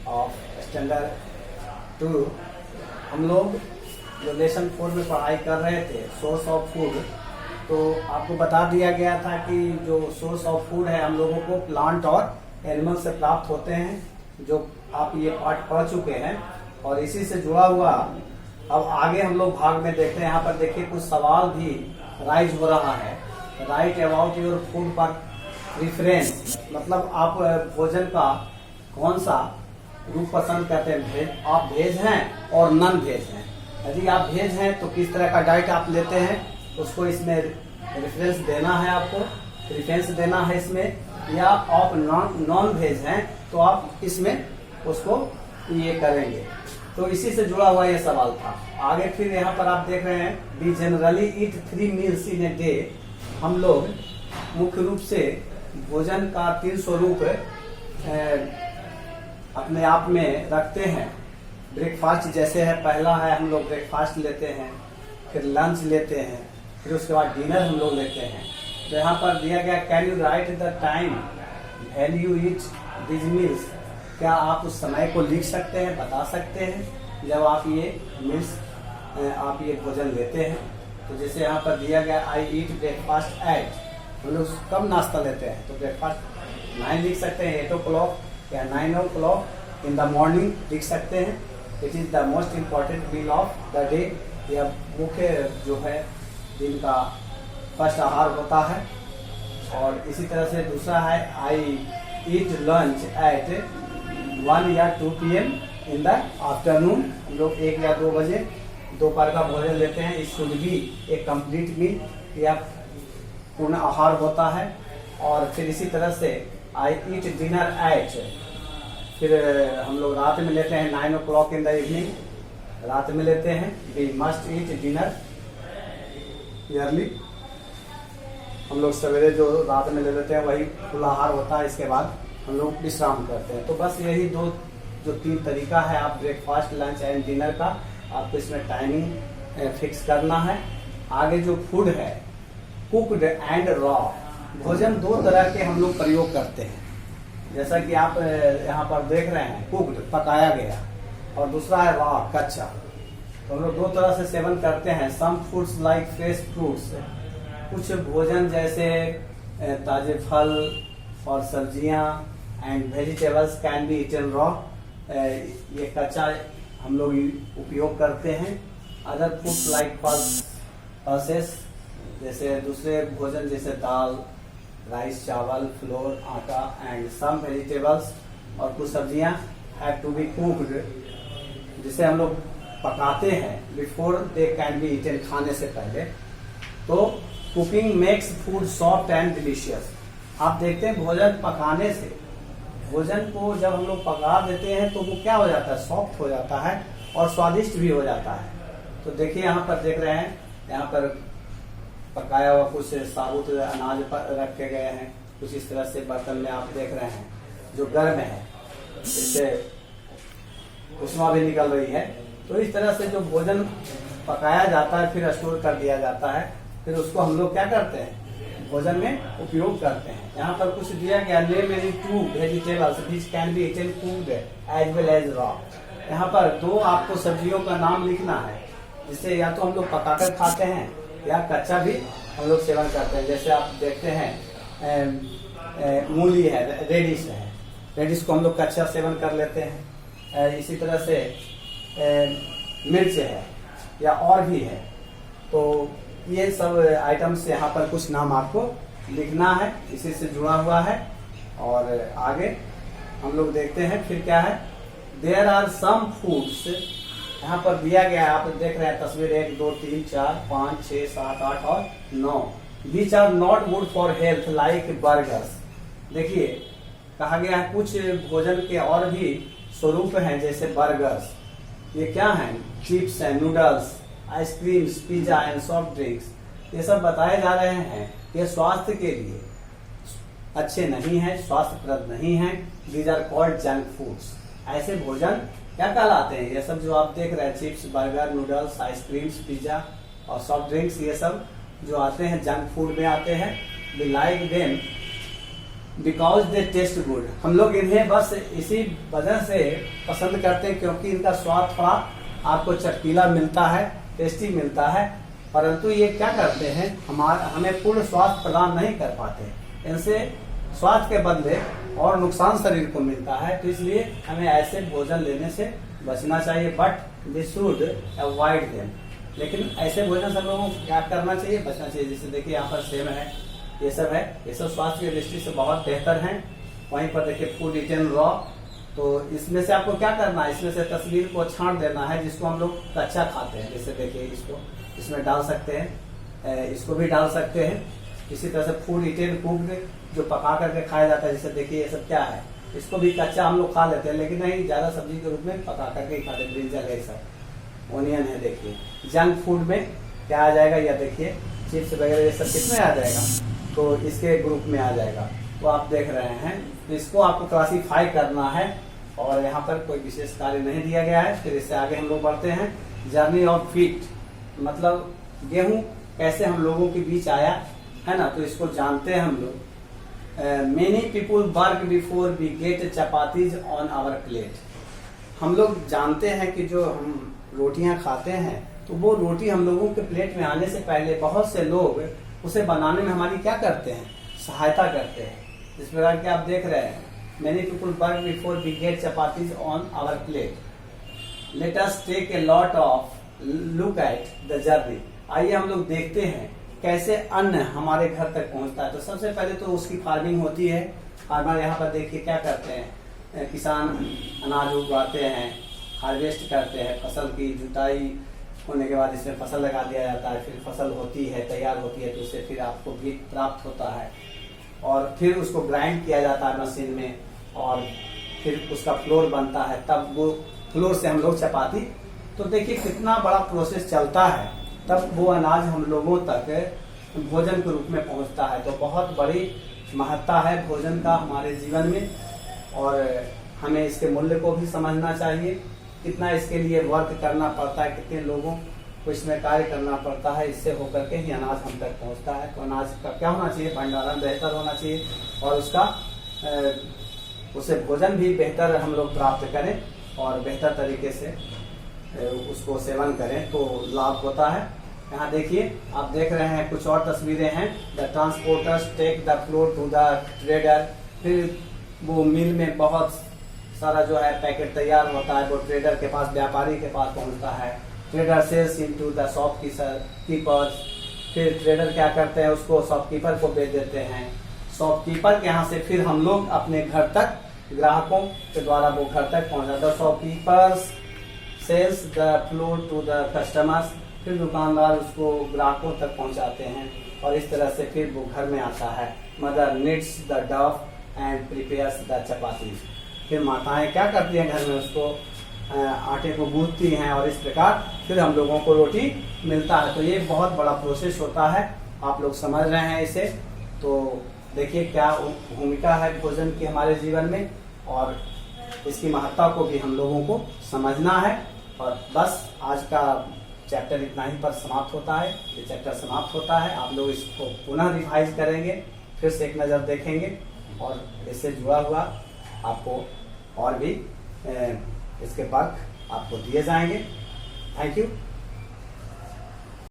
Of standard 2 हम लोग जो लेसन 4 में पढ़ाई कर रहे थे सोर्स ऑफ फूड, तो आपको बता दिया गया था कि जो सोर्स ऑफ फूड है हम लोगों को प्लांट और एनिमल से प्राप्त होते हैं, जो आप ये पार्ट पढ़ चुके हैं। और इसी से जुड़ा हुआ अब आगे हम लोग भाग में देखते हैं। यहाँ पर देखिए कुछ सवाल भी राइज हो रहा है। राइट अबाउट योर फूड पर प्रेफरेंस, मतलब आप भोजन का कौन सा रूप पसंद करते हैं, आप वेज हैं और नॉन वेज हैं। यदि आप वेज हैं तो किस तरह का डाइट आप लेते हैं उसको इसमें रेफरेंस देना है, आपको प्रेफरेंस देना है इसमें। या आप नॉन वेज हैं तो आप इसमें उसको ये करेंगे। तो इसी से जुड़ा हुआ ये सवाल था। आगे फिर यहाँ पर आप देख रहे हैं we generally eat 3 meals in a day. हम लोग मुख्य रूप से भोजन का 3 स्वरूप अपने आप में रखते हैं। ब्रेकफास्ट जैसे है, पहला है हम लोग ब्रेकफास्ट लेते हैं, फिर लंच लेते हैं, फिर उसके बाद डिनर हम लोग लेते हैं। तो यहाँ पर दिया गया can you right the time when you eat this meals, क्या आप उस समय को लिख सकते हैं, बता सकते हैं जब आप ये मील्स आप ये भोजन लेते हैं। तो जैसे यहाँ पर दिया गया आई ईट ब्रेकफास्ट एट, हम लोग कब नाश्ता लेते हैं, तो ब्रेकफास्ट 9 लिख सकते हैं, 8 o'clock या 9 o'clock इन द मॉर्निंग लिख सकते हैं। It is the most important meal of the day, यह मुख्य जो है दिन का फर्स्ट आहार होता है। और इसी तरह से दूसरा है आई ईट लंच एट 1 या 2 PM इन द आफ्टरनून, हम लोग 1 या 2 बजे दोपहर का भोजन लेते हैं। इस शुड भी एक कंप्लीट मील या पूर्ण आहार होता है। और फिर इसी तरह से आई ईट डिनर एट, फिर हम लोग रात में लेते हैं 9 o'clock इन द इवनिंग, रात में लेते हैं। We must eat dinner early, हम लोग सवेरे जो रात में ले लेते हैं वही फुल आहार होता है। इसके बाद हम लोग विश्राम करते हैं। तो बस यही जो 3 तरीका है आप ब्रेकफास्ट लंच एंड डिनर का, आपको इसमें टाइमिंग फिक्स करना है। आगे जो फूड है कुक्ड एंड रॉ, भोजन 2 तरह के हम लोग प्रयोग करते हैं। जैसा कि आप यहाँ पर देख रहे हैं कुक्ड पकाया गया, और दूसरा है रॉ कच्चा। तो हम लोग 2 तरह से सेवन करते हैं। Some foods like fresh fruits, कुछ भोजन जैसे ताजे फल और सब्जियां and vegetables can be eaten raw, ये कच्चा हम लोग उपयोग करते हैं। अदर फूड्स लाइक पल्सेस, जैसे दूसरे भोजन जैसे दाल, राइस, चावल, फ्लोर, आटा एंड सम वेजिटेबल्स, और कुछ सब्जियां हैव टू बी कुक्ड, जिसे हम लोग पकाते हैं before they can be eaten, खाने से पहले। तो cooking makes food soft and delicious. आप देखते हैं भोजन पकाने से, भोजन को जब हम लोग पका देते हैं तो वो क्या हो जाता है, सॉफ्ट हो जाता है और स्वादिष्ट भी हो जाता है। तो देखिए यहाँ पर देख रहे हैं, यहाँ पर पकाया हुआ कुछ साबुत अनाज रखे गए हैं, कुछ इस तरह से बर्तन में आप देख रहे हैं जो गर्म है, इससे उष्मा भी निकल रही है। तो इस तरह से जो भोजन पकाया जाता है फिर स्टोर कर दिया जाता है, फिर उसको हम लोग क्या करते हैं, भोजन में उपयोग करते हैं। यहाँ पर कुछ दिया गया name any 2 vegetables which can be eaten cooked as well as raw. यहाँ पर 2 आपको सब्जियों का नाम लिखना है, जिसे या तो हम लोग पकाकर खाते हैं या कच्चा भी हम लोग सेवन करते हैं। जैसे आप देखते हैं मूली है, रेडिश है, रेडिश को हम लोग कच्चा सेवन कर लेते हैं। इसी तरह से मिर्च है या और भी है। तो ये सब आइटम्स यहाँ पर कुछ नाम आपको लिखना है, इसी से जुड़ा हुआ है। और आगे हम लोग देखते हैं फिर क्या है। देयर आर सम फूड्स, यहाँ पर दिया गया है, आप देख रहे हैं तस्वीर 1 2 3 4 5 6 7 8 और 9, which are not good for health like burgers. देखिए कहा गया है कुछ भोजन के और भी स्वरूप हैं, जैसे बर्गर्स, ये क्या है, चिप्स है, noodles, ice creams, pizza and soft drinks, ये सब बताए जा रहे हैं ये स्वास्थ्य के लिए अच्छे नहीं है, स्वास्थ्यप्रद नहीं है। These are called junk foods. ऐसे भोजन क्या कहलाते हैं, ये सब जो आप देख रहे हैं, chips, burger, noodles, ice creams, pizza और सॉफ्ट ड्रिंक्स, ये सब जो आते हैं जंक फूड में आते हैं। We like them because they taste good. हम लोग इन्हें बस इसी वजह से पसंद करते हैं क्योंकि इनका स्वाद थोड़ा आपको चटकीला मिलता है, टेस्टी मिलता है, परंतु ये क्या करते हैं, हमें पूर्ण स्वास्थ्य प्रदान नहीं कर पाते। इनसे स्वास्थ्य के बदले और नुकसान शरीर को मिलता है, तो इसलिए हमें ऐसे भोजन लेने से बचना चाहिए। But we should avoid them. लेकिन ऐसे भोजन से हम लोगों को क्या करना चाहिए, बचना चाहिए। जैसे देखिए यहाँ पर सेम है, ये सब है, ये सब स्वास्थ्य की दृष्टि से बहुत बेहतर हैं। वहीं पर देखिए फूड इटन रॉ, तो इसमें से आपको क्या करना है, इसमें से तस्वीर को छांट देना है, जिसको हम लोग कच्चा खाते हैं। जैसे देखिए इसको इसमें डाल सकते हैं, इसको भी डाल सकते हैं। इसी तरह से फूड इटन कुक्ड, जो पका करके खाया जाता है। जैसे देखिए ये सब क्या है, इसको भी कच्चा हम लोग खा लेते हैं, लेकिन नहीं, ज्यादा सब्जी के रूप में पका करके ही खाते हैं। ब्रिंजल है, सब ओनियन है। देखिए जंक फूड में क्या आ जाएगा, या देखिए चिप्स वगैरह ये सब किसमें आ जाएगा, तो इसके ग्रुप में आ जाएगा। तो आप देख रहे हैं, तो इसको आपको क्लासीफाई करना है, और यहाँ पर कोई विशेष कार्य नहीं दिया गया है। फिर इससे आगे हम लोग बढ़ते हैं। जर्नी ऑफ व्हीट, मतलब गेहूं कैसे हम लोगों के बीच आया है ना, तो इसको जानते हैं हम लोग। Many people work before we get chapatis on our plate. हम लोग जानते हैं कि जो हम रोटियां खाते हैं, तो वो रोटी हम लोगों के प्लेट में आने से पहले बहुत से लोग उसे बनाने में हमारी क्या करते हैं, सहायता करते हैं। जिस प्रकार के आप देख रहे हैं, many people work before we get chapatis on our plate. Let us take a lot of look at the journey. आइए हम लोग देखते हैं कैसे अन्न हमारे घर तक पहुंचता है। तो सबसे पहले तो उसकी फार्मिंग होती है। फार्मर यहाँ पर देखिए क्या करते हैं, किसान अनाज उगाते हैं, हार्वेस्ट करते हैं, फसल की जुताई होने के बाद इसमें फसल लगा दिया जाता है। फिर फसल होती है, तैयार होती है, तो उससे फिर आपको व्हीट प्राप्त होता है, और फिर उसको ग्राइंड किया जाता है मशीन में, और फिर उसका फ्लोर बनता है, तब वो फ्लोर से हम लोग चपाती। तो देखिए कितना बड़ा प्रोसेस चलता है, तब वो अनाज हम लोगों तक भोजन के रूप में पहुंचता है। तो बहुत बड़ी महत्ता है भोजन का हमारे जीवन में, और हमें इसके मूल्य को भी समझना चाहिए। कितना इसके लिए वर्क करना पड़ता है, कितने लोगों को इसमें कार्य करना पड़ता है, इससे होकर के ही अनाज हम तक पहुंचता है। तो अनाज का क्या होना चाहिए, भंडारण बेहतर होना चाहिए, और उसे भोजन भी बेहतर हम लोग प्राप्त करें, और बेहतर तरीके से उसको सेवन करें तो लाभ होता है। यहाँ देखिए, आप देख रहे हैं कुछ और तस्वीरें हैं। The transporters take the flour to the trader. फिर वो मिल में बहुत सारा जो है पैकेट तैयार होता है, वो ट्रेडर के पास, व्यापारी के पास पहुंचता है। Trader sells into the shopkeepers. फिर ट्रेडर क्या करते हैं, उसको शॉपकीपर को बेच देते हैं। शॉपकीपर के यहाँ से फिर हम लोग अपने घर तक, ग्राहकों के द्वारा वो घर तक पहुंचाता है। Shopkeepers sells the flour to the customers. फिर दुकानदार उसको ग्राहकों तक पहुंचाते हैं, और इस तरह से फिर वो घर में आता है। Mother needs the Dove and prepares the chapatis. फिर माताएं क्या करती हैं, घर में उसको आटे को गूंथती हैं, और इस प्रकार फिर हम लोगों को रोटी मिलता है। तो ये बहुत बड़ा प्रोसेस होता है, आप लोग समझ रहे हैं इसे। तो देखिए क्या भूमिका है भोजन की हमारे जीवन में, और इसकी महत्ता को भी हम लोगों को समझना है। और बस आज का चैप्टर इतना ही पर समाप्त होता है। ये चैप्टर समाप्त होता है, आप लोग इसको पुनः रिवाइज करेंगे, फिर से एक नज़र देखेंगे, और इससे जुड़ा हुआ आपको और भी इसके वर्क आपको दिए जाएंगे। Thank you.